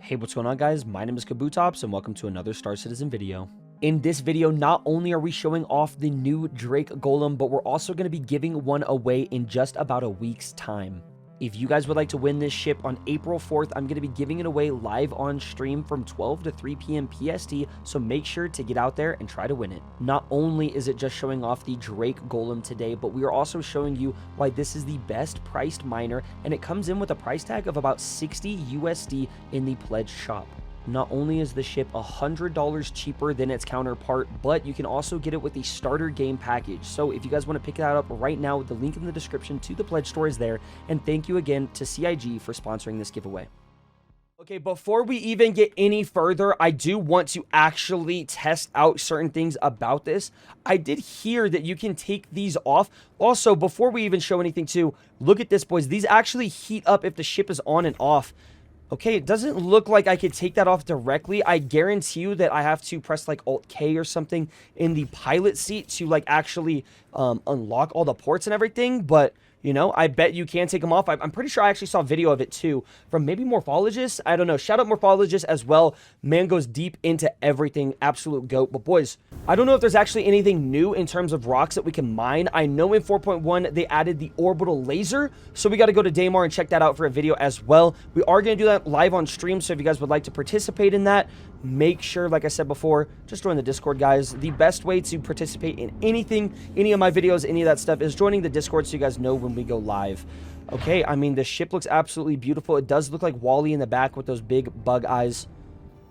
Hey, what's going on, guys? My name is Kabutops, and welcome to another Star Citizen video. In this video, not only are we showing off the new Drake Golem, but we're also going to be giving one away in just about a week's time. If you guys would like to win this ship on April 4th, I'm going to be giving it away live on stream from 12 to 3 p.m. PST, so make sure to get out there and try to win it. Not only is it just showing off the Drake Golem today, but we are also showing you why this is the best priced miner, and it comes in with a price tag of about 60 USD in the pledge shop. Not only is the ship $100 cheaper than its counterpart, but you can also get it with the starter game package. So if you guys want to pick that up right now, the link in the description to the pledge store is there. And thank you again to CIG for sponsoring this giveaway. Okay, before we even get any further, I do want to actually test out certain things about this. I did hear that you can take these off. Also, before we even show anything too, look at this, boys. These actually heat up if the ship is on and off. Okay, it doesn't look like I could take that off directly. I guarantee you that I have to press like Alt-K or something in the pilot seat to like actually unlock all the ports and everything. But, you know, I bet you can take them off. I'm pretty sure I actually saw a video of it too from maybe Morphologist. I don't know. Shout out Morphologist as well. Man goes deep into everything. Absolute GOAT. But boys, I don't know if there's actually anything new in terms of rocks that we can mine. I know in 4.1 they added the orbital laser, so we got to go to Daymar and check that out for a video as well. We are going to do that live on stream, so if you guys would like to participate in that, make sure, like I said before, just join the Discord, guys. The best way to participate in anything, any of my videos, any of that stuff, is joining the Discord so you guys know when we go live. Okay, I mean, the ship looks absolutely beautiful. It does look like Wally in the back with those big bug eyes.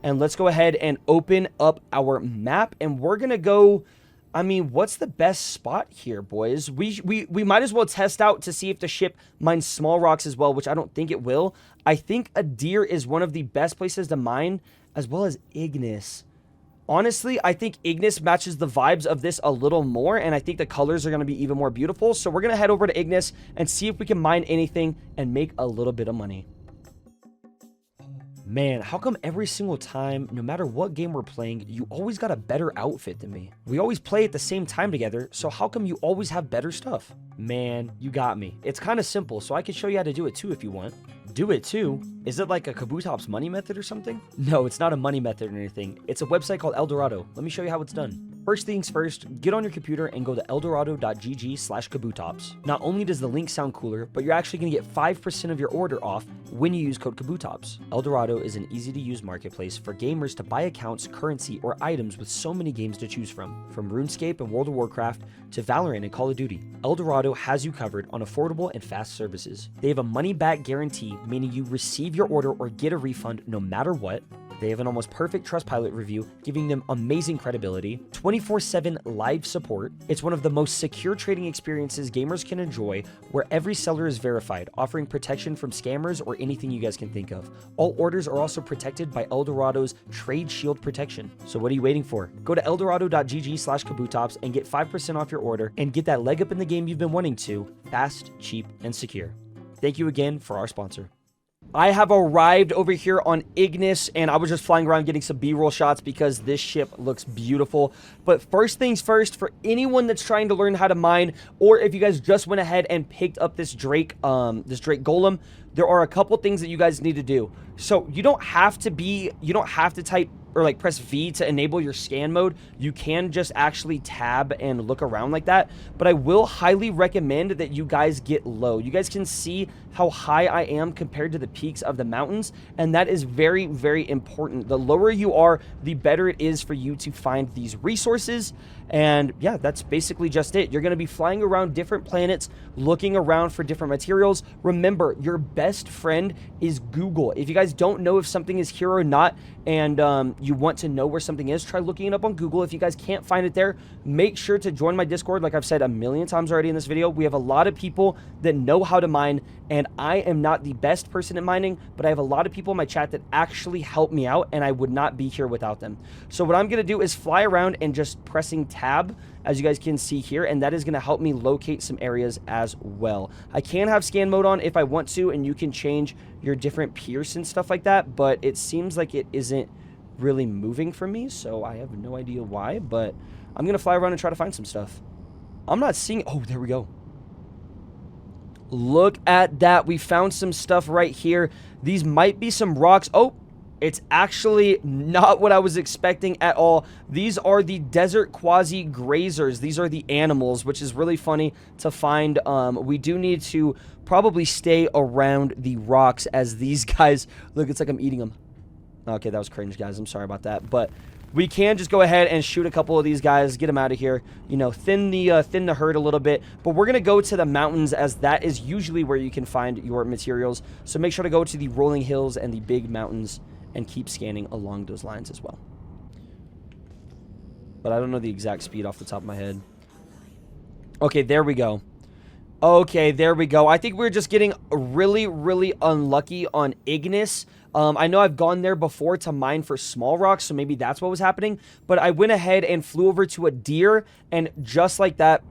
And let's go ahead and open up our map, and we're gonna go. I mean, what's the best spot here, boys? We might as well test out to see if the ship mines small rocks as well, which I don't think it will. I think a deer is one of the best places to mine, as well as Ignis. Honestly, I think Ignis matches the vibes of this a little more, and I think the colors are going to be even more beautiful. So we're going to head over to Ignis and see if we can mine anything and make a little bit of money. Man, how come every single time, no matter what game we're playing, you always got a better outfit than me? We always play at the same time together, so how come you always have better stuff? Man, you got me. It's kind of simple, so I can show you how to do it too if you want. Do it too? Is it like a Kabutops money method or something? No, it's not a money method or anything. It's a website called Eldorado. Let me show you how it's done. First things first, get on your computer and go to eldorado.gg/Kabutops. Not only does the link sound cooler, but you're actually going to get 5% of your order off when you use code Kabutops. Eldorado is an easy-to-use marketplace for gamers to buy accounts, currency, or items with so many games to choose from RuneScape and World of Warcraft to Valorant and Call of Duty. Eldorado has you covered on affordable and fast services. They have a money-back guarantee, meaning you receive your order or get a refund no matter what. They have an almost perfect Trustpilot review, giving them amazing credibility, 24/7 live support. It's one of the most secure trading experiences gamers can enjoy, where every seller is verified, offering protection from scammers or anything you guys can think of. All orders are also protected by Eldorado's Trade Shield protection. So what are you waiting for? Go to eldorado.gg/Kabutops and get 5% off your order and get that leg up in the game you've been wanting to, fast, cheap, and secure. Thank you again for our sponsor. I have arrived over here on Ignis, and I was just flying around getting some B-roll shots because this ship looks beautiful. But first things first, for anyone that's trying to learn how to mine, or if you guys just went ahead and picked up this Drake Golem, there are a couple things that you guys need to do. So you don't have to type or like press V to enable your scan mode. You can just actually tab and look around like that. But I will highly recommend that you guys get low. You guys can see how high I am compared to the peaks of the mountains, and that is very, very important. The lower you are, the better it is for you to find these resources. And yeah, that's basically just it. You're going to be flying around different planets, looking around for different materials. Remember, your best friend is Google. If you guys don't know if something is here or not, and you want to know where something is, try looking it up on Google. If you guys can't find it there, make sure to join my Discord. Like I've said a million times already in this video, we have a lot of people that know how to mine, and I am not the best person at mining, but I have a lot of people in my chat that actually help me out, and I would not be here without them. So what I'm going to do is fly around and just pressing tab, as you guys can see here, and that is going to help me locate some areas as well. I can have scan mode on if I want to, and you can change your different pierce and stuff like that, but it seems like it isn't really moving for me, so I have no idea why, but I'm going to fly around and try to find some stuff. I'm not seeing... Oh, there we go. Look at that. We found some stuff right here. These might be some rocks. Oh, It's actually not what I was expecting at all. These are the desert quasi grazers. These are the animals, which is really funny to find. We do need to probably stay around the rocks as these guys, look, it's like I'm eating them. Okay, that was cringe, guys. I'm sorry about that. But we can just go ahead and shoot a couple of these guys, get them out of here, you know, thin the herd a little bit. But we're going to go to the mountains, as that is usually where you can find your materials. So make sure to go to the rolling hills and the big mountains and keep scanning along those lines as well. But I don't know the exact speed off the top of my head. Okay, there we go. Okay, there we go. I think we're just getting really, really unlucky on Ignis. I know I've gone there before to mine for small rocks, so maybe that's what was happening. But I went ahead and flew over to a deer, and just like that,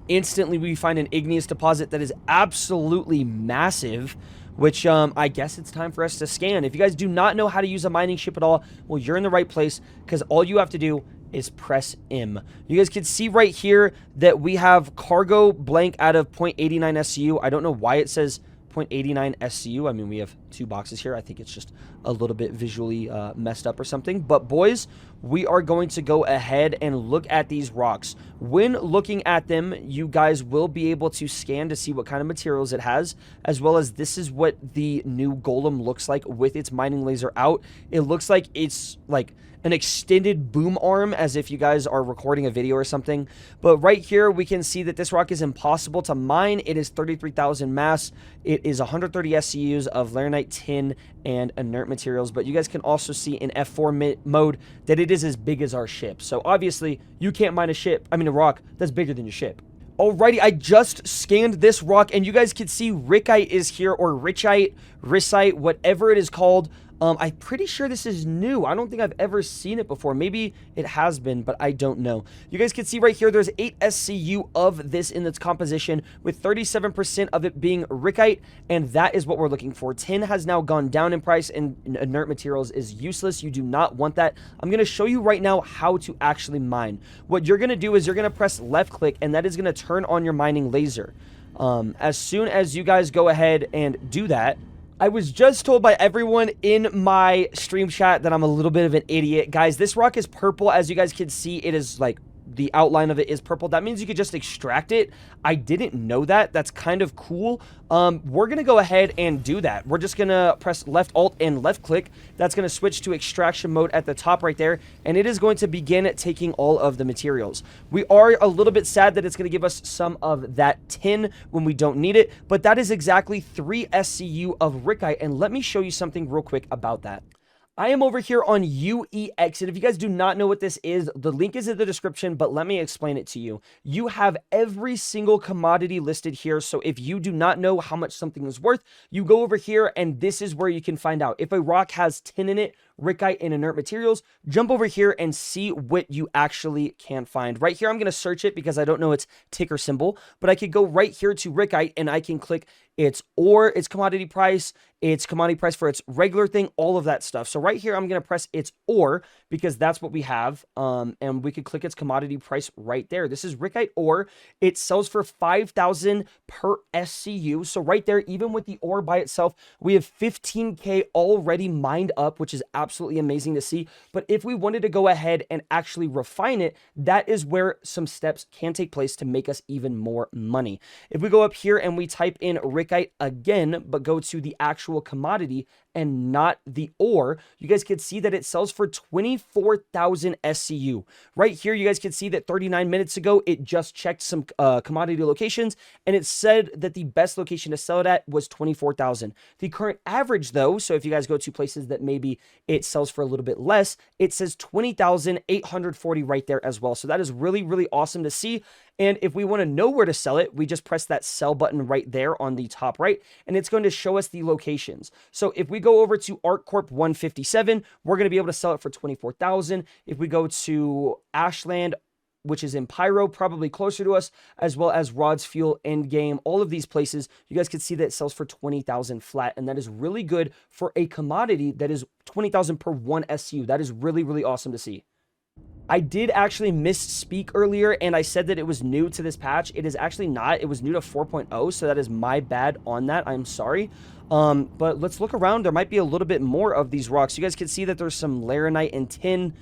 instantly we find an igneous deposit that is absolutely massive, which I guess it's time for us to scan. If you guys do not know how to use a mining ship at all, well, you're in the right place, because all you have to do is press M. You guys can see right here that we have cargo blank out of 0.89 SCU. I don't know why it says 0.89 SCU. I mean, we have two boxes here. I think it's just a little bit visually messed up or something. But boys, we are going to go ahead and look at these rocks. When looking at them, you guys will be able to scan to see what kind of materials it has, as well as this is what the new golem looks like with its mining laser out. It looks like it's like an extended boom arm, as if you guys are recording a video or something. But right here, we can see that this rock is impossible to mine. It is 33,000 mass. It is 130 SCUs of laranite, tin, and inert materials. But you guys can also see in F4 mode that it is as big as our ship. So obviously, you can't mine a rock that's bigger than your ship. Alrighty, I just scanned this rock, and you guys can see Rickite is here, or Richite, Ricite, whatever it is called. I'm pretty sure this is new. I don't think I've ever seen it before. Maybe it has been, but I don't know. You guys can see right here, there's 8 SCU of this in its composition, with 37% of it being Rickite, and that is what we're looking for. Tin has now gone down in price, and inert materials is useless. You do not want that. I'm going to show you right now how to actually mine. What you're going to do is you're going to press left click, and that is going to turn on your mining laser. As soon as you guys go ahead and do that, I was just told by everyone in my stream chat that I'm a little bit of an idiot. Guys, this rock is purple. As you guys can see, it is like the outline of it is purple. That means you could just extract it. I didn't know that. That's kind of cool. We're going to go ahead and do that. We're just going to press left alt and left click. That's going to switch to extraction mode at the top right there. And it is going to begin taking all of the materials. We are a little bit sad that it's going to give us some of that tin when we don't need it. But that is exactly 3 SCU of Rickite. And let me show you something real quick about that. I am over here on UEX, and if you guys do not know what this is, the link is in the description, but let me explain it to you. You have every single commodity listed here, so if you do not know how much something is worth, you go over here, and this is where you can find out. If a rock has tin in it, Rickite, and inert materials, jump over here and see what you actually can find. Right here, I'm going to search it because I don't know its ticker symbol, but I could go right here to Rickite, and I can click its ore, its commodity price for its regular thing, all of that stuff. So right here, I'm going to press its ore because that's what we have. And we could click its commodity price right there. This is Rickite ore. It sells for 5,000 per SCU. So right there, even with the ore by itself, we have 15K already mined up, which is absolutely amazing to see. But if we wanted to go ahead and actually refine it, that is where some steps can take place to make us even more money. If we go up here and we type in Rickite again, but go to the actual commodity and not the ore, you guys can see that it sells for 24,000 SCU. Right here, you guys can see that 39 minutes ago, it just checked some commodity locations, and it said that the best location to sell it at was 24,000. The current average, though, so if you guys go to places that maybe it sells for a little bit less, it says 20,840 right there as well. So that is really, really awesome to see. And if we want to know where to sell it, we just press that sell button right there on the top right, and it's going to show us the locations. So if we go over to ArcCorp 157, we're going to be able to sell it for 24,000. If we go to Ashland, which is in Pyro, probably closer to us, as well as Rod's Fuel, Endgame, all of these places, you guys can see that it sells for 20,000 flat, and that is really good for a commodity that is 20,000 per 1 SCU. That is really, really awesome to see. I did actually misspeak earlier, and I said that it was new to this patch. It is actually not. It was new to 4.0, so that is my bad on that. I'm sorry. But let's look around. There might be a little bit more of these rocks. You guys can see that there's some laranite and tin.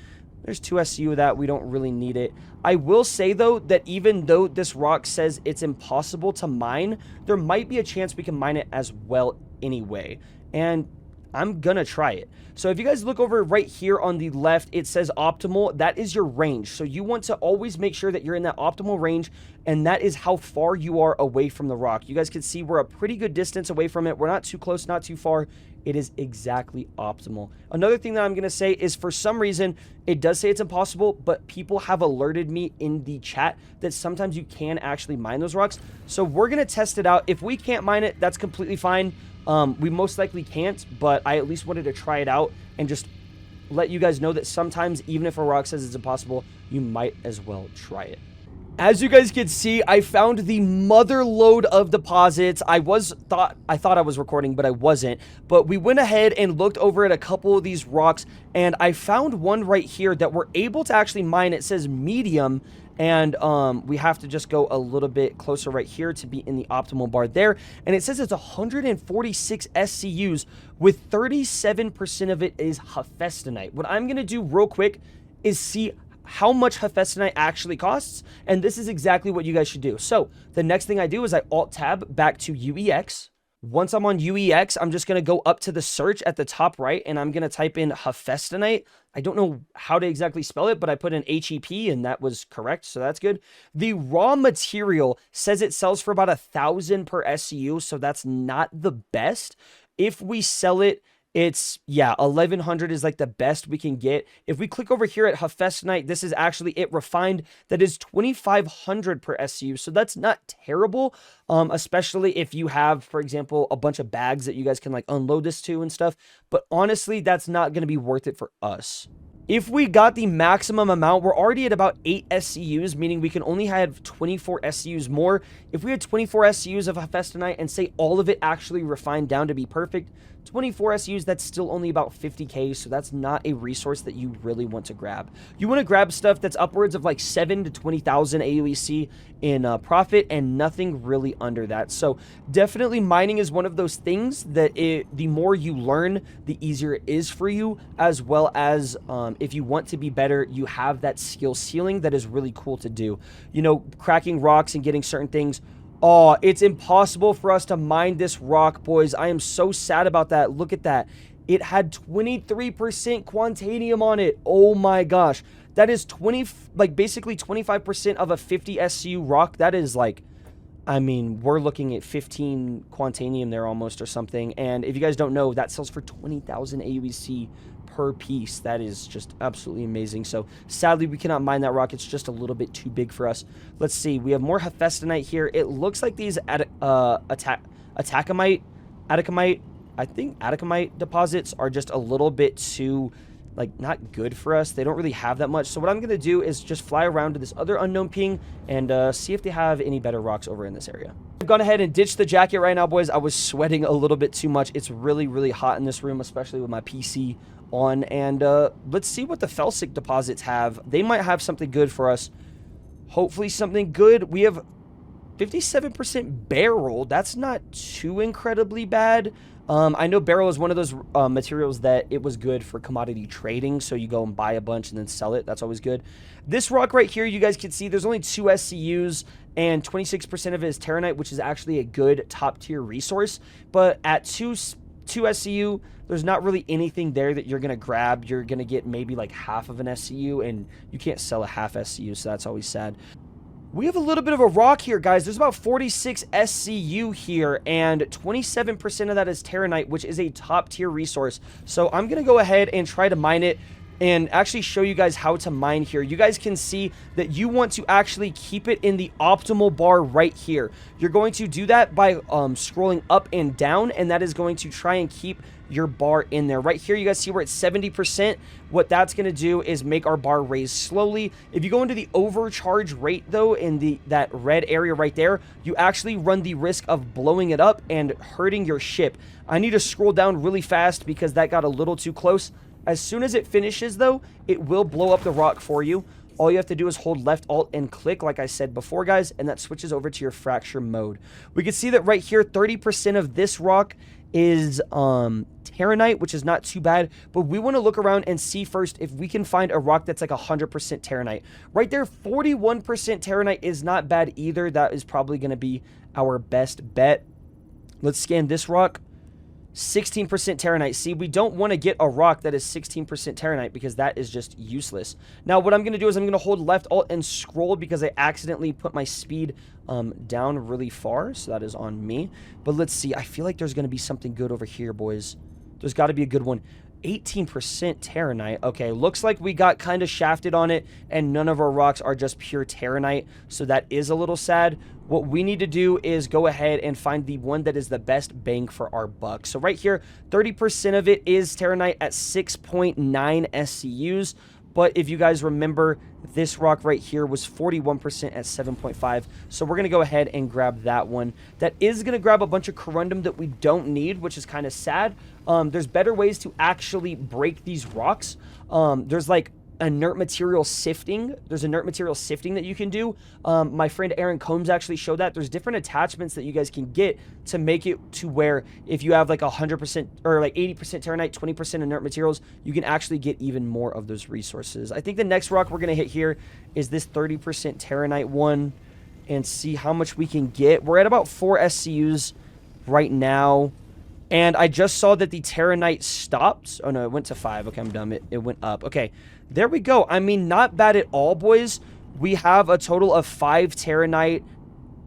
There's 2 SCU of that. We don't really need it. I will say, though, that even though this rock says it's impossible to mine, there might be a chance we can mine it as well anyway. And I'm gonna try it. So if you guys look over right here on the left, it says optimal. That is your range. So you want to always make sure that you're in that optimal range, and that is how far you are away from the rock. You guys can see we're a pretty good distance away from it. We're not too close, not too far. It is exactly optimal. Another thing that I'm gonna say is, for some reason, it does say it's impossible, but people have alerted me in the chat that sometimes you can actually mine those rocks. So we're gonna test it out. If we can't mine it, that's completely fine. We most likely can't, but I at least wanted to try it out and just let you guys know that sometimes, even if a rock says it's impossible, you might as well try it. As you guys can see, I found the mother load of deposits. I thought I was recording, but I wasn't. But we went ahead and looked over at a couple of these rocks, and I found one right here that we're able to actually mine. It says medium, and we have to just go a little bit closer right here to be in the optimal bar there. And it says it's 146 SCUs, with 37% of it is Hephaestonite. What I'm going to do real quick is see how much Hephaestonite actually costs, and this is exactly what you guys should do. So the next thing I do is I Alt-Tab back to UEX. Once I'm on UEX, I'm just going to go up to the search at the top right, and I'm going to type in Hephaestonite. I don't know how to exactly spell it, but I put in HEP, and that was correct, so that's good. The raw material says it sells for about 1,000 per SCU, so that's not the best. If we sell it, it's, yeah, 1,100 is like the best we can get. If we click over here at Hephaestonite, this is actually it refined. That is 2,500 per SCU. So that's not terrible, especially if you have, for example, a bunch of bags that you guys can like unload this to and stuff. But honestly, that's not going to be worth it for us. If we got the maximum amount, we're already at about 8 SCUs, meaning we can only have 24 SCUs more. If we had 24 SCUs of Hephaestonite and say all of it actually refined down to be perfect, 24 SCUs, that's still only about 50k, so that's not a resource that you really want to grab. You want to grab stuff that's upwards of like 7 to 20,000 AUEC in profit, and nothing really under that. So definitely mining is one of those things that the more you learn, the easier it is for you, as well as if you want to be better, you have that skill ceiling that is really cool to do. You know, cracking rocks and getting certain things. Oh, it's impossible for us to mine this rock, boys. I am so sad about that. Look at that. It had 23% Quantanium on it. Oh my gosh. That is basically 25% of a 50 SCU rock. That is like, I mean, we're looking at 15 Quantanium there almost or something. And if you guys don't know, that sells for 20,000 AUEC per piece. That is just absolutely amazing. So sadly, we cannot mine that rock. It's just a little bit too big for us. Let's see. We have more Hephaestonite here. It looks like these atacamite, I think atacamite deposits are just a little bit too, like, not good for us. They don't really have that much. So what I'm going to do is just fly around to this other unknown ping and see if they have any better rocks over in this area. I've gone ahead and ditched the jacket right now, boys. I was sweating a little bit too much. It's really, really hot in this room, especially with my PC on. And let's see what the felsic deposits have. They might have something good for us. Hopefully something good. We have 57% barrel. That's not too incredibly bad. I know barrel is one of those materials that it was good for commodity trading, so you go and buy a bunch and then sell it. That's always good. This rock right here, you guys can see there's only 2 SCUs, and 26% of it is Terranite, which is actually a good top-tier resource. But at 2 SCU, there's not really anything there that you're going to grab. You're going to get maybe like half of an SCU, and you can't sell a half SCU, so that's always sad. We have a little bit of a rock here, guys. There's about 46 SCU here, and 27% of that is Terranite, which is a top-tier resource. So I'm going to go ahead and try to mine it and actually show you guys how to mine here. You guys can see that you want to actually keep it in the optimal bar right here. You're going to do that by scrolling up and down, and that is going to try and keep your bar in there. Right here, you guys see we're at 70%. What that's going to do is make our bar raise slowly. If you go into the overcharge rate, though, in that red area right there, you actually run the risk of blowing it up and hurting your ship. I need to scroll down really fast because that got a little too close. As soon as it finishes, though, it will blow up the rock for you. All you have to do is hold left alt and click, like I said before, guys, and that switches over to your fracture mode. We can see that right here, 30% of this rock is Terranite, which is not too bad, but we want to look around and see first if we can find a rock that's like 100% Terranite. Right there, 41% Terranite is not bad either. That is probably going to be our best bet. Let's scan this rock. 16% Terranite. See, we don't want to get a rock that is 16% Terranite because that is just useless. Now, what I'm going to do is I'm going to hold left alt and scroll because I accidentally put my speed down really far. So that is on me. But let's see. I feel like there's going to be something good over here, boys. There's got to be a good one. 18% Terranite. Okay, looks like we got kind of shafted on it, and none of our rocks are just pure Terranite, so that is a little sad. What we need to do is go ahead and find the one that is the best bang for our buck. So right here, 30% of it is Terranite at 6.9 SCUs. But if you guys remember, this rock right here was 41% at 7.5. So we're going to go ahead and grab that one. That is going to grab a bunch of corundum that we don't need, which is kind of sad. There's better ways to actually break these rocks. There's like inert material sifting. There's inert material sifting that you can do. My friend Aaron Combs actually showed that. There's different attachments that you guys can get to make it to where if you have like 100% or like 80% Terranite, 20% inert materials, you can actually get even more of those resources. I think the next rock we're going to hit here is this 30% Terranite one and see how much we can get. We're at about 4 SCUs right now. And I just saw that the Terranite stopped. Oh, no, it went to 5. Okay, I'm dumb. It went up. Okay, there we go. I mean, not bad at all, boys. We have a total of 5 Terranite.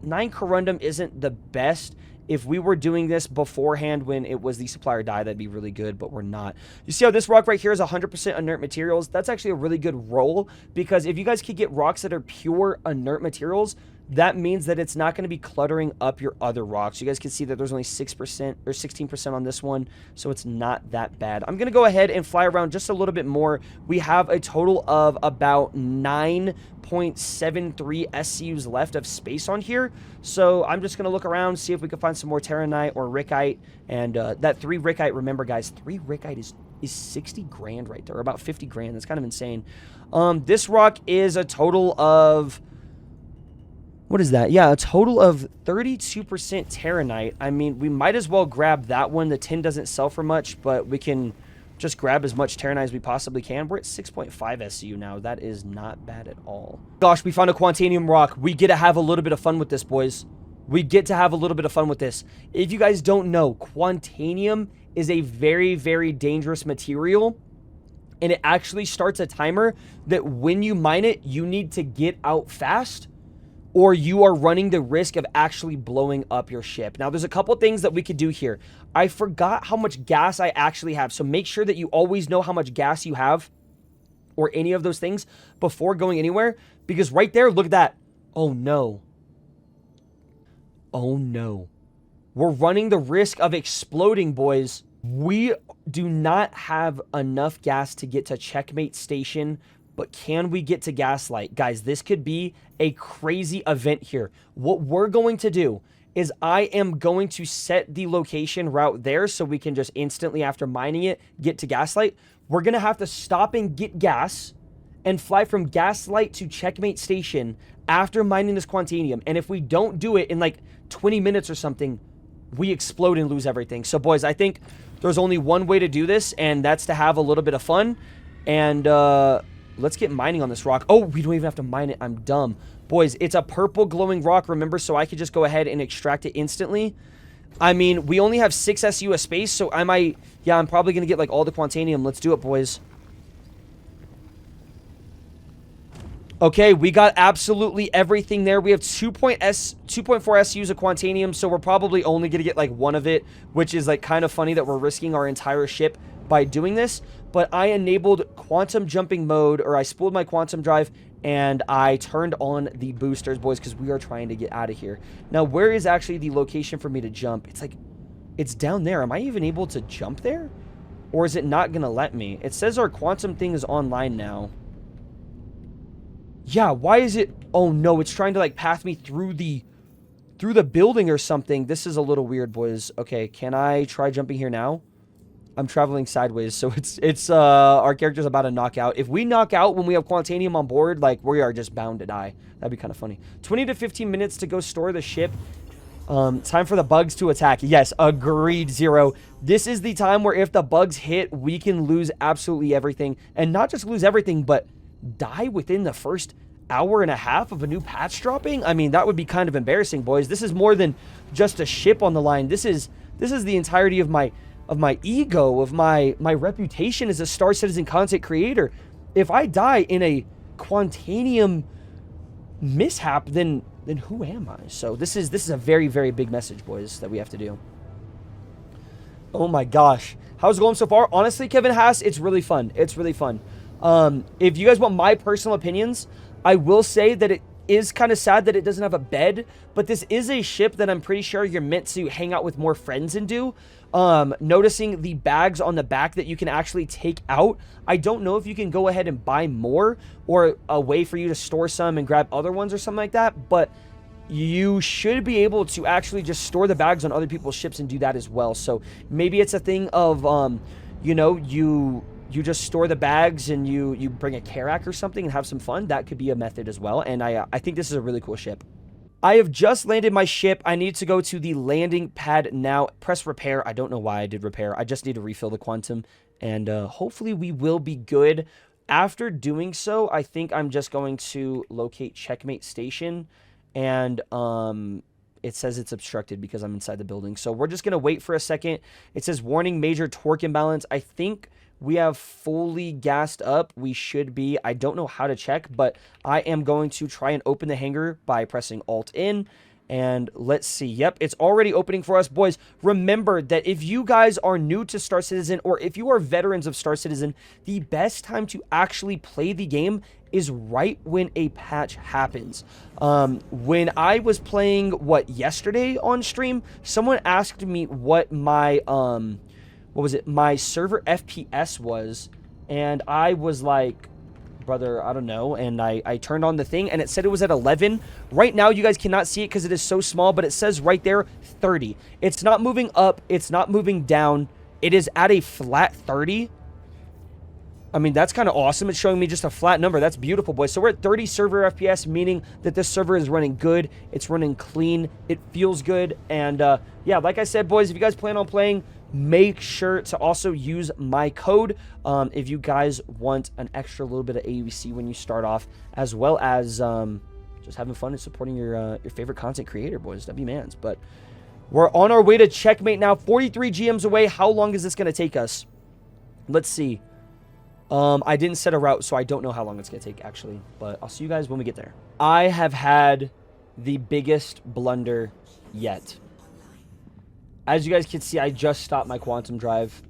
9 corundum isn't the best. If we were doing this beforehand when it was the supplier die, that'd be really good, but we're not. You see how this rock right here is 100% inert materials? That's actually a really good roll, because if you guys could get rocks that are pure inert materials, that means that it's not going to be cluttering up your other rocks. You guys can see that there's only 6% or 16% on this one, so it's not that bad. I'm going to go ahead and fly around just a little bit more. We have a total of about 9.73 SCUs left of space on here, so I'm just going to look around, see if we can find some more Terranite or Rickite, and that 3 Rickite, remember guys, 3 Rickite is 60 grand right there, or about 50 grand. That's kind of insane. This rock is a total of... what is that? Yeah, a total of 32% Terranite. I mean, we might as well grab that one. The tin doesn't sell for much, but we can just grab as much Terranite as we possibly can. We're at 6.5 SCU now. That is not bad at all. Gosh, we found a Quantanium rock. We get to have a little bit of fun with this, boys. We get to have a little bit of fun with this. If you guys don't know, Quantanium is a very, very dangerous material. And it actually starts a timer that when you mine it, you need to get out fast, or you are running the risk of actually blowing up your ship. Now, there's a couple things that we could do here. I forgot how much gas I actually have, so make sure that you always know how much gas you have or any of those things before going anywhere, because right there, look at that. Oh, no. Oh, no. We're running the risk of exploding, boys. We do not have enough gas to get to Checkmate Station, but can we get to Gaslight? Guys, this could be a crazy event here. What we're going to do is I am going to set the location route there so we can just instantly, after mining it, get to Gaslight. We're going to have to stop and get gas and fly from Gaslight to Checkmate Station after mining this Quantanium. And if we don't do it in like 20 minutes or something, we explode and lose everything. So, boys, I think there's only one way to do this, and that's to have a little bit of fun. And, let's get mining on this rock. Oh, we don't even have to mine it. I'm dumb. Boys, it's a purple glowing rock, remember? So I could just go ahead and extract it instantly. I mean, we only have 6 SU of space, so I might... yeah, I'm probably going to get, like, all the Quantanium. Let's do it, boys. Okay, we got absolutely everything there. We have 2.4 SUs of Quantanium, so we're probably only going to get, like, one of it, which is, like, kind of funny that we're risking our entire ship by doing this. But I enabled quantum jumping mode, or I spooled my quantum drive, and I turned on the boosters, boys, because we are trying to get out of here. Now, where is actually the location for me to jump? It's like, it's down there. Am I even able to jump there? Or is it not going to let me? It says our quantum thing is online now. Yeah, why is it... oh, no, it's trying to, like, path me through the building or something. This is a little weird, boys. Okay, can I try jumping here now? I'm traveling sideways, so it's our character's about to knock out. If we knock out when we have Quantanium on board, like, we are just bound to die. That'd be kind of funny. 20 to 15 minutes to go store the ship Time for the bugs to attack. Yes, agreed, Zero. This is the time where if the bugs hit, we can lose absolutely everything. And not just lose everything, but die within the first hour and a half of a new patch dropping. I mean, that would be kind of embarrassing, boys. This is more than just a ship on the line. This is the entirety of my ego, of my reputation as a Star Citizen content creator. If I die in a Quantanium mishap, then who am I? So this is a very, very big message, boys, that we have to do. Oh my gosh. How's it going so far? Honestly, Kevin Haas, it's really fun. It's really fun. If you guys want my personal opinions, I will say that it is kind of sad that it doesn't have a bed, but this is a ship that I'm pretty sure you're meant to hang out with more friends and do. Noticing the bags on the back that you can actually take out. I don't know if you can go ahead and buy more or a way for you to store some and grab other ones or something like that, but you should be able to actually just store the bags on other people's ships and do that as well. So maybe it's a thing of, you know, you just store the bags and you bring a Karak or something and have some fun. That could be a method as well. And I think this is a really cool ship. I have just landed my ship. I need to go to the landing pad now. Press repair. I don't know why I did repair. I just need to refill the quantum. And hopefully we will be good. After doing so, I think I'm just going to locate checkmate station. And it says it's obstructed because I'm inside the building. So we're just going to wait for a second. It says warning major torque imbalance. I think we have fully gassed up. We should be. I don't know how to check, but I am going to try and open the hangar by pressing Alt in. And let's see. Yep, it's already opening for us. Boys, remember that if you guys are new to Star Citizen or if you are veterans of Star Citizen, the best time to actually play the game is right when a patch happens. When I was playing, yesterday on stream, someone asked me what my, my server FPS was, and I was like, brother, I don't know, and I turned on the thing, and it said it was at 11. Right now, you guys cannot see it because it is so small, but it says right there, 30. It's not moving up, it's not moving down, it is at a flat 30. I mean, that's kind of awesome. It's showing me just a flat number. That's beautiful, boys. So we're at 30 server FPS, meaning that this server is running good. It's running clean. It feels good. And yeah, like I said, boys, if you guys plan on playing, make sure to also use my code if you guys want an extra little bit of AUC when you start off, as well as just having fun and supporting your favorite content creator, boys. W mans. But we're on our way to checkmate now. 43 GMs away. How long is this going to take us? Let's see. I didn't set a route, so I don't know how long it's going to take, actually. But I'll see you guys when we get there. I have had the biggest blunder yet. As you guys can see, I just stopped my quantum drive.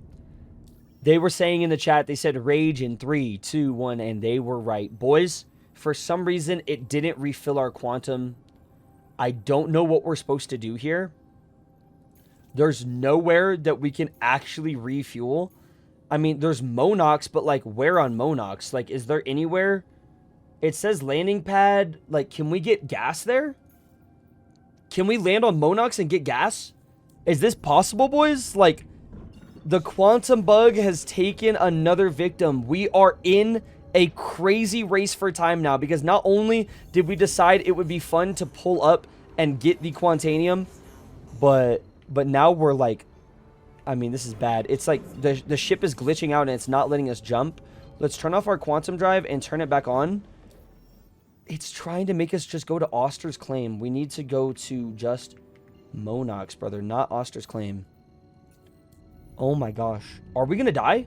They were saying in the chat, they said rage in 3, 2, 1, and they were right. Boys, for some reason, it didn't refill our quantum. I don't know what we're supposed to do here. There's nowhere that we can actually refuel. I mean, there's Monox, but, like, where on Monox? Like, is there anywhere? It says landing pad. Like, can we get gas there? Can we land on Monox and get gas? Is this possible, boys? Like, the quantum bug has taken another victim. We are in a crazy race for time now, because not only did we decide it would be fun to pull up and get the Quantanium, but now we're, like, I mean, this is bad. It's like the ship is glitching out and it's not letting us jump. Let's turn off our quantum drive and turn it back on. It's trying to make us just go to Oster's Claim. We need to go to just Monox, brother, not Oster's Claim. Oh my gosh. Are we going to die?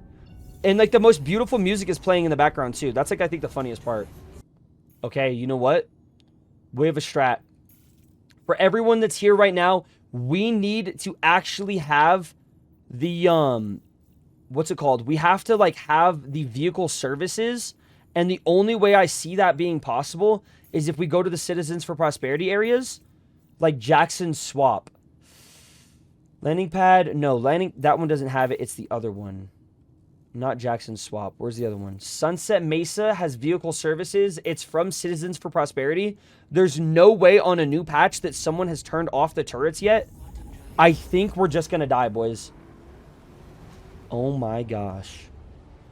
And like the most beautiful music is playing in the background too. That's like, I think, the funniest part. Okay, you know what? We have a strat. For everyone that's here right now, we need to actually have the, what's it called? We have to, like, have the vehicle services, and the only way I see that being possible is if we go to the Citizens for Prosperity areas, like Jackson Swap. Landing pad, no, that one doesn't have it. It's the other one. Not Jackson Swap. Where's the other one? Sunset Mesa has vehicle services. It's from Citizens for Prosperity. There's no way on a new patch that someone has turned off the turrets yet. I think we're just going to die, boys. Oh my gosh.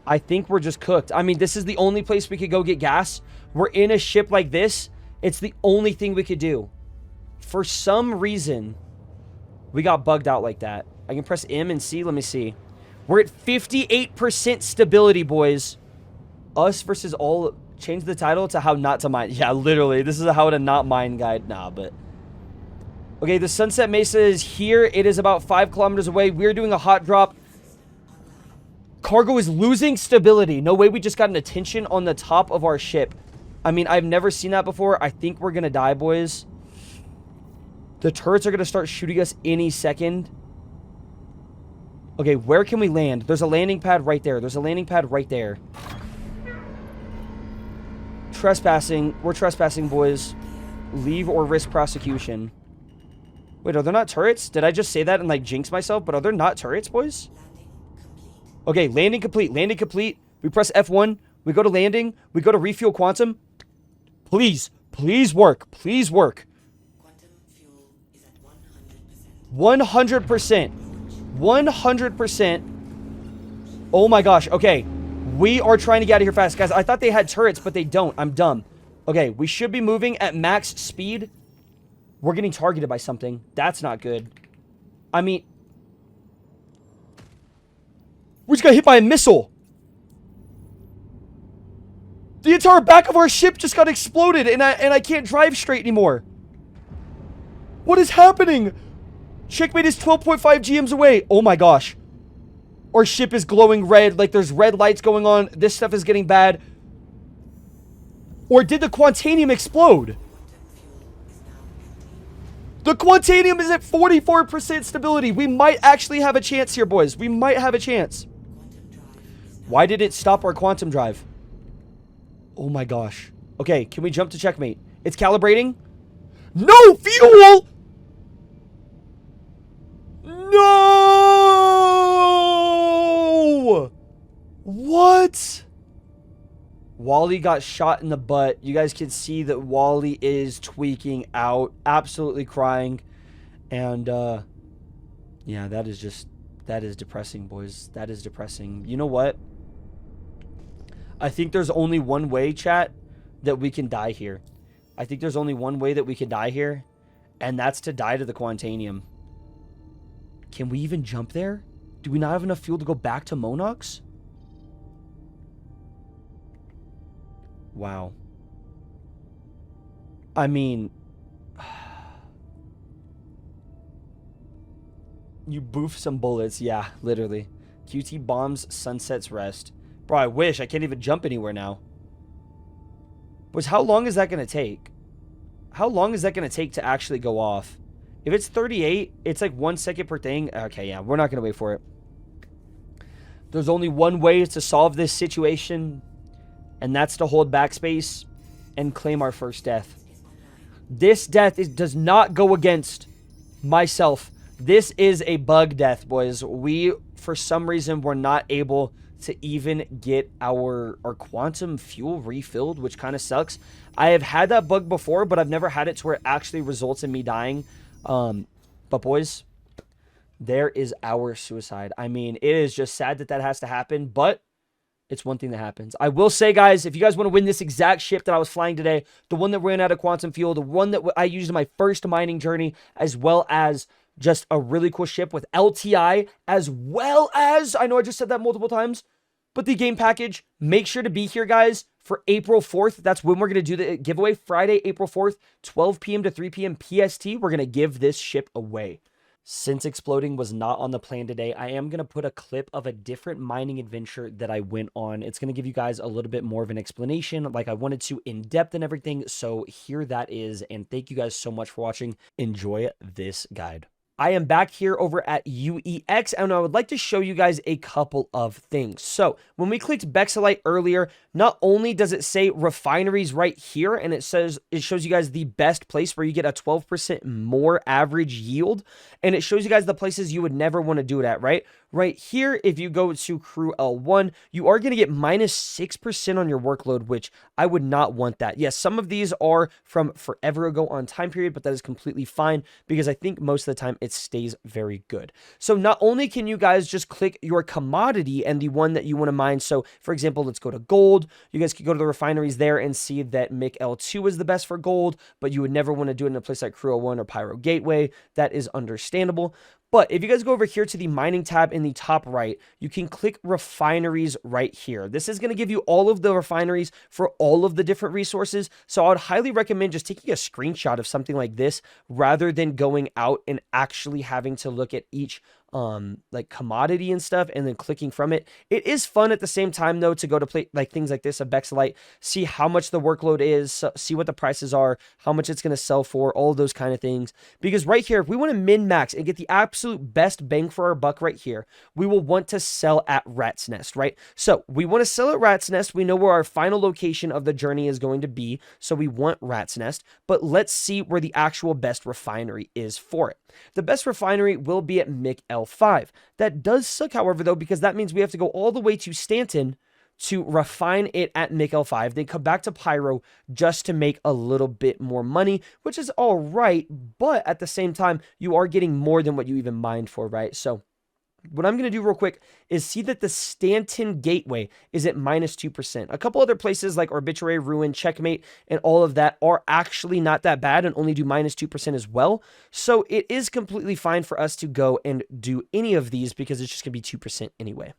I think we're just cooked. I mean, this is the only place we could go get gas. We're in a ship like this. It's the only thing we could do. For some reason, we got bugged out like that. I can press M and C. Let me see. We're at 58% stability, boys. Us versus all... Change the title to how not to mine. Yeah, literally. This is a how to not mine guide. Nah, but... Okay, the Sunset Mesa is here. It is about 5 kilometers away. We're doing a hot drop. Cargo is losing stability. No way we just got an attention on the top of our ship. I mean, I've never seen that before. I think we're going to die, boys. The turrets are going to start shooting us any second. Okay, where can we land? There's a landing pad right there. There's a landing pad right there. Trespassing. We're trespassing, boys. Leave or risk prosecution. Wait, are there not turrets? Did I just say that and, like, jinx myself? But are there not turrets, boys? Okay, landing complete. Landing complete. We press F1. We go to landing. We go to refuel quantum. Please. Please work. Please work. Quantum fuel is at 100%. 100%. Oh my gosh. Okay. We are trying to get out of here fast. Guys, I thought they had turrets, but they don't. I'm dumb. Okay, we should be moving at max speed. We're getting targeted by something. That's not good. I mean... We just got hit by a missile. The entire back of our ship just got exploded, and I can't drive straight anymore. What is happening? Checkmate is 12.5 GMs away. Oh my gosh. Our ship is glowing red. Like, there's red lights going on. This stuff is getting bad. Or did the Quantanium explode? The Quantanium is at 44% stability. We might actually have a chance here, boys. We might have a chance. Why did it stop our quantum drive? Oh my gosh. Okay, can we jump to checkmate? It's calibrating. No fuel! No! What? Wally got shot in the butt. You guys can see that Wally is tweaking out. Absolutely crying. And, yeah, that is depressing, boys. That is depressing. You know what? I think there's only one way, chat, that we can die here. I think there's only one way that we can die here. And that's to die to the Quantanium. Can we even jump there? Do we not have enough fuel to go back to Monox? Wow. I mean... You boof some bullets. Yeah, literally. QT bombs Sunset's Rest. Bro, I wish. I can't even jump anywhere now. Boys, how long is that going to take? How long is that going to take to actually go off? If it's 38, it's like 1 second per thing. Okay, yeah, we're not going to wait for it. There's only one way to solve this situation, and that's to hold backspace and claim our first death. This death does not go against myself. This is a bug death, boys. We, for some reason, were not able to even get our quantum fuel refilled, which kind of sucks. I have had that bug before, but I've never had it to where it actually results in me dying. But boys, there is our suicide. I mean, it is just sad that that has to happen, but it's one thing that happens. I will say, guys, if you guys want to win this exact ship that I was flying today, the one that ran out of quantum fuel, the one that I used in my first mining journey, as well as just a really cool ship with LTI, as well as, I know I just said that multiple times, but the game package, make sure to be here, guys, for April 4th. That's when we're going to do the giveaway. Friday, April 4th, 12 p.m. to 3 p.m. PST. We're going to give this ship away. Since exploding was not on the plan today, I am going to put a clip of a different mining adventure that I went on. It's going to give you guys a little bit more of an explanation, like I wanted to, in depth and everything. So here that is, and thank you guys so much for watching. Enjoy this guide. I am back here over at UEX, and I would like to show you guys a couple of things. So when we clicked Bexelite earlier, not only does it say refineries right here, and it shows you guys the best place where you get a 12% more average yield, and it shows you guys the places you would never want to do it at, right? Right here, if you go to crew L1, you are going to get minus 6% on your workload, which I would not want that. Yes, some of these are from forever ago on time period, but that is completely fine because I think most of the time it stays very good. So not only can you guys just click your commodity and the one that you want to mine. So for example, let's go to gold. You guys can go to the refineries there and see that MIC L2 is the best for gold, but you would never want to do it in a place like crew L1 or Pyro Gateway. That is understandable. But if you guys go over here to the mining tab in the top right, you can click refineries right here. This is going to give you all of the refineries for all of the different resources. So I would highly recommend just taking a screenshot of something like this rather than going out and actually having to look at each like commodity and stuff and then clicking from it. It is fun at the same time though to go to play like things like this, a Bexlite, see how much the workload is, see what the prices are, how much it's going to sell for, all of those kind of things. Because right here, if we want to min max and get the absolute best bang for our buck right here, we will want to sell at Rat's Nest, right? So we want to sell at Rat's Nest. We know where our final location of the journey is going to be. So we want Rat's Nest, but let's see where the actual best refinery is for it. The best refinery will be at MIC L5. That does suck, however, though, because that means we have to go all the way to Stanton to refine it at MIC L5, then come back to Pyro just to make a little bit more money, which is all right, but at the same time, you are getting more than what you even mined for, right? So what I'm going to do real quick is see that the Stanton Gateway is at minus 2%. A couple other places like Arbitrary, Ruin, Checkmate, and all of that are actually not that bad and only do minus 2% as well. So it is completely fine for us to go and do any of these because it's just going to be 2% anyway.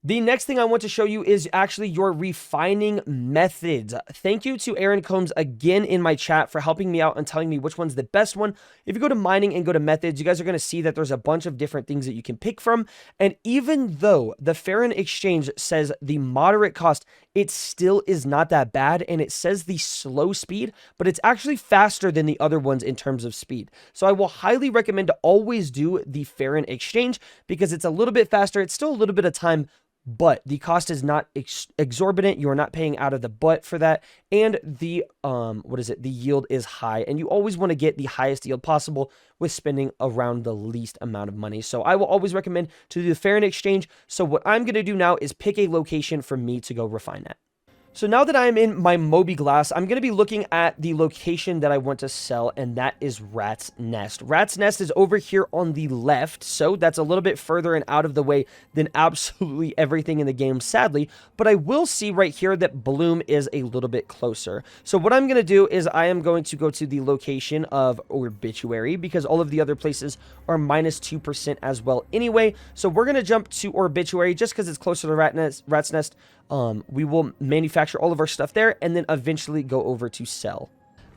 The next thing I want to show you is actually your refining methods. Thank you to Aaron Combs again in my chat for helping me out and telling me which one's the best one. If you go to mining and go to methods, you guys are going to see that there's a bunch of different things that you can pick from. And even though the Farron Exchange says the moderate cost, it still is not that bad. And it says the slow speed, but it's actually faster than the other ones in terms of speed. So I will highly recommend to always do the Farron Exchange because it's a little bit faster. It's still a little bit of time, but the cost is not exorbitant. You are not paying out of the butt for that. And the, the yield is high. And you always want to get the highest yield possible with spending around the least amount of money. So I will always recommend to do the Farron Exchange. So what I'm going to do now is pick a location for me to go refine at. So now that I'm in my Moby Glass, I'm going to be looking at the location that I want to sell, and that is Rat's Nest. Rat's Nest is over here on the left, so that's a little bit further and out of the way than absolutely everything in the game, sadly, but I will see right here that Bloom is a little bit closer. So what I'm going to do is I am going to go to the location of Obituary, because all of the other places are minus 2% as well anyway. So we're going to jump to Obituary just because it's closer to Rat's Nest. We will manufacture all of our stuff there and then eventually go over to sell.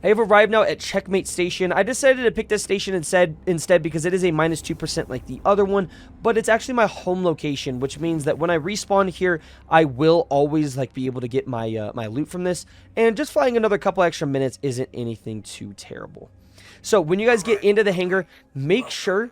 I have arrived now at Checkmate Station. I decided to pick this station instead because it is a minus 2% like the other one, but it's actually my home location, which means that when I respawn here, I will always like be able to get my my loot from this, and just flying another couple extra minutes isn't anything too terrible. So when you guys get into the hangar, make sure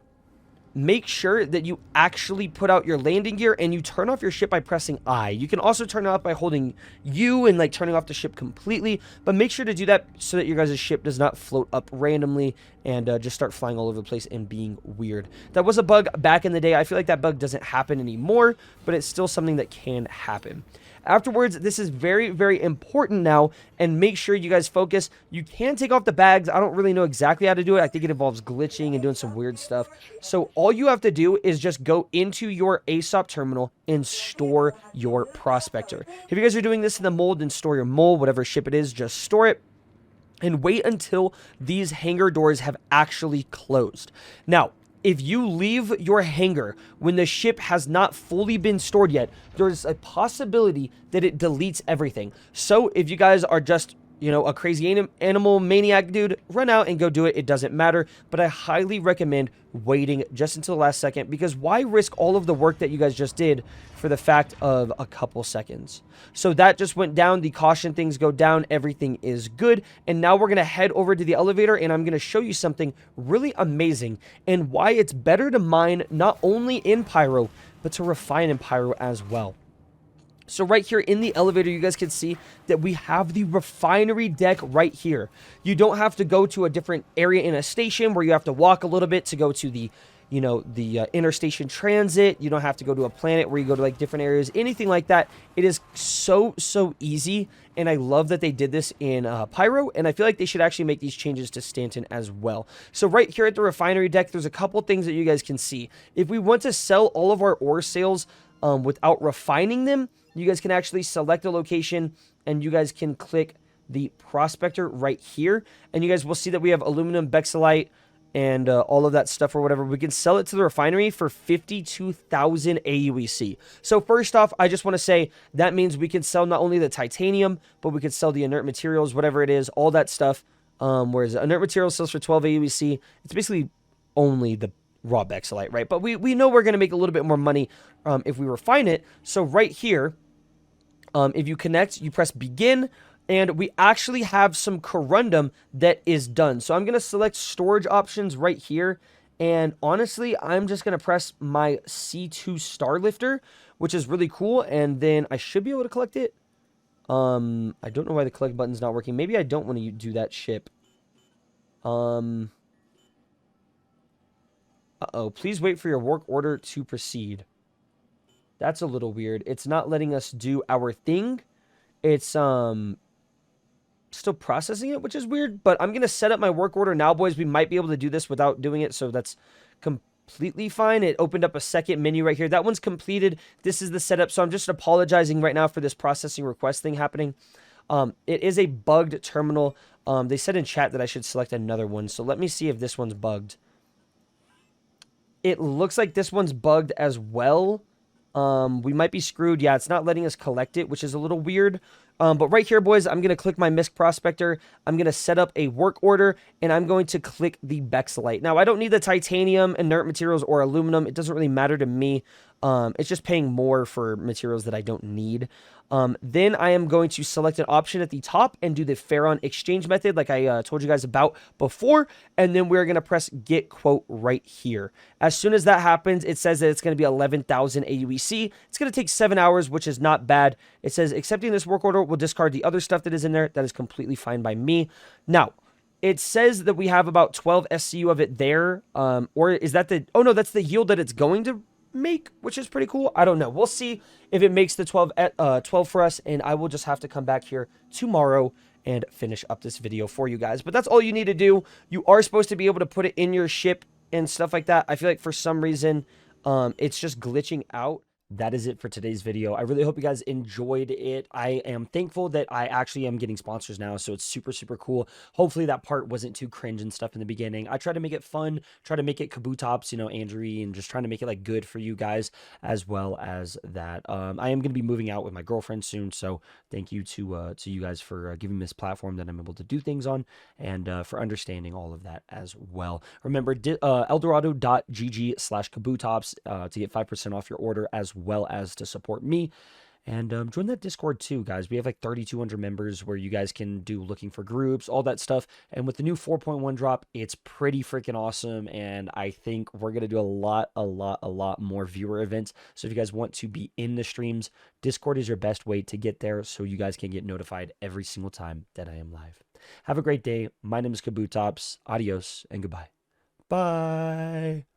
that you actually put out your landing gear and you turn off your ship by pressing I. You can also turn it off by holding U and like turning off the ship completely, but make sure to do that so that your guys' ship does not float up randomly and just start flying all over the place and being weird. That was a bug back in the day. I feel like that bug doesn't happen anymore, but it's still something that can happen. Afterwards, this is very, very important now, and make sure you guys focus. You can take off the bags. I don't really know exactly how to do it. I think it involves glitching and doing some weird stuff. So all you have to do is just go into your ASOP terminal and store your prospector. If you guys are doing this in the mold, then store your mold, whatever ship it is, just store it. And wait until these hangar doors have actually closed. Now, if you leave your hangar when the ship has not fully been stored yet, there's a possibility that it deletes everything. So if you guys are just, you know, a crazy animal maniac dude, run out and go do it. It doesn't matter. But I highly recommend waiting just until the last second, because why risk all of the work that you guys just did for the fact of a couple seconds? So that just went down. The caution things go down. Everything is good. And now we're going to head over to the elevator, and I'm going to show you something really amazing and why it's better to mine not only in Pyro, but to refine in Pyro as well. So right here in the elevator, you guys can see that we have the refinery deck right here. You don't have to go to a different area in a station where you have to walk a little bit to go to the you know, the interstation transit. You don't have to go to a planet where you go to like different areas, anything like that. It is so easy, and I love that they did this in Pyro, and I feel like they should actually make these changes to Stanton as well. So right here at the refinery deck, there's a couple things that you guys can see. If we want to sell all of our ore sales without refining them, you guys can actually select a location, and you guys can click the prospector right here, and you guys will see that we have aluminum, bexolite, and all of that stuff or whatever. We can sell it to the refinery for 52,000 AUEC. So first off, I just want to say that means we can sell not only the titanium, but we could sell the inert materials, whatever it is, all that stuff. Whereas inert materials sells for 12 AUEC. It's basically only the raw bexolite, right? But we know we're going to make a little bit more money if we refine it. So right here, if you connect, you press begin, and we actually have some corundum that is done. So I'm going to select storage options right here. And honestly, I'm just going to press my C2 star lifter, which is really cool. And then I should be able to collect it. I don't know why the collect button's not working. Maybe I don't want to do that ship. Uh-oh. Please wait for your work order to proceed. That's a little weird. It's not letting us do our thing. It's, still processing it, which is weird, but I'm going to set up my work order now, boys. We might be able to do this without doing it, so that's completely fine. It opened up a second menu right here. That one's completed. This is the setup, so I'm just apologizing right now for this processing request thing happening. It is a bugged terminal. They said in chat that I should select another one, so let me see if this one's bugged. It looks like this one's bugged as well. We might be screwed. Yeah, it's not letting us collect it, which is a little weird. But right here, boys, I'm going to click my MISC prospector. I'm going to set up a work order, and I'm going to click the bexolite. Now, I don't need the titanium, inert materials, or aluminum. It doesn't really matter to me. It's just paying more for materials that I don't need. Then I am going to select an option at the top and do the Ferron exchange method like I told you guys about before. And then we're going to press get quote right here. As soon as that happens, it says that it's going to be 11,000 AUEC. It's going to take 7 hours, which is not bad. It says accepting this work order will discard the other stuff that is in there. That is completely fine by me. Now, it says that we have about 12 SCU of it there. Or is that the... Oh, no, that's the yield that it's going to make, which is pretty cool. I don't know. We'll see if it makes the 12 for us, and I will just have to come back here tomorrow and finish up this video for you guys. But that's all you need to do. You are supposed to be able to put it in your ship and stuff like that. I feel like for some reason, it's just glitching out. That is it for today's video. I really hope you guys enjoyed it. I am thankful that I actually am getting sponsors now, so it's super cool. Hopefully that part wasn't too cringe and stuff in the beginning. I try to make it fun, try to make it Kabutops, you know, Andrew, and just trying to make it like good for you guys as well as that. I am going to be moving out with my girlfriend soon, so thank you to you guys for giving me this platform that I'm able to do things on, and for understanding all of that as well. Remember, eldorado.gg/Kabutops to get 5% off your order as well as to support me. And join that Discord too, guys. We have like 3,200 members where you guys can do looking for groups, all that stuff. And with the new 4.1 drop, it's pretty freaking awesome. And I think we're going to do a lot more viewer events. So if you guys want to be in the streams, Discord is your best way to get there so you guys can get notified every single time that I am live. Have a great day. My name is Kabutops. Adios and goodbye. Bye.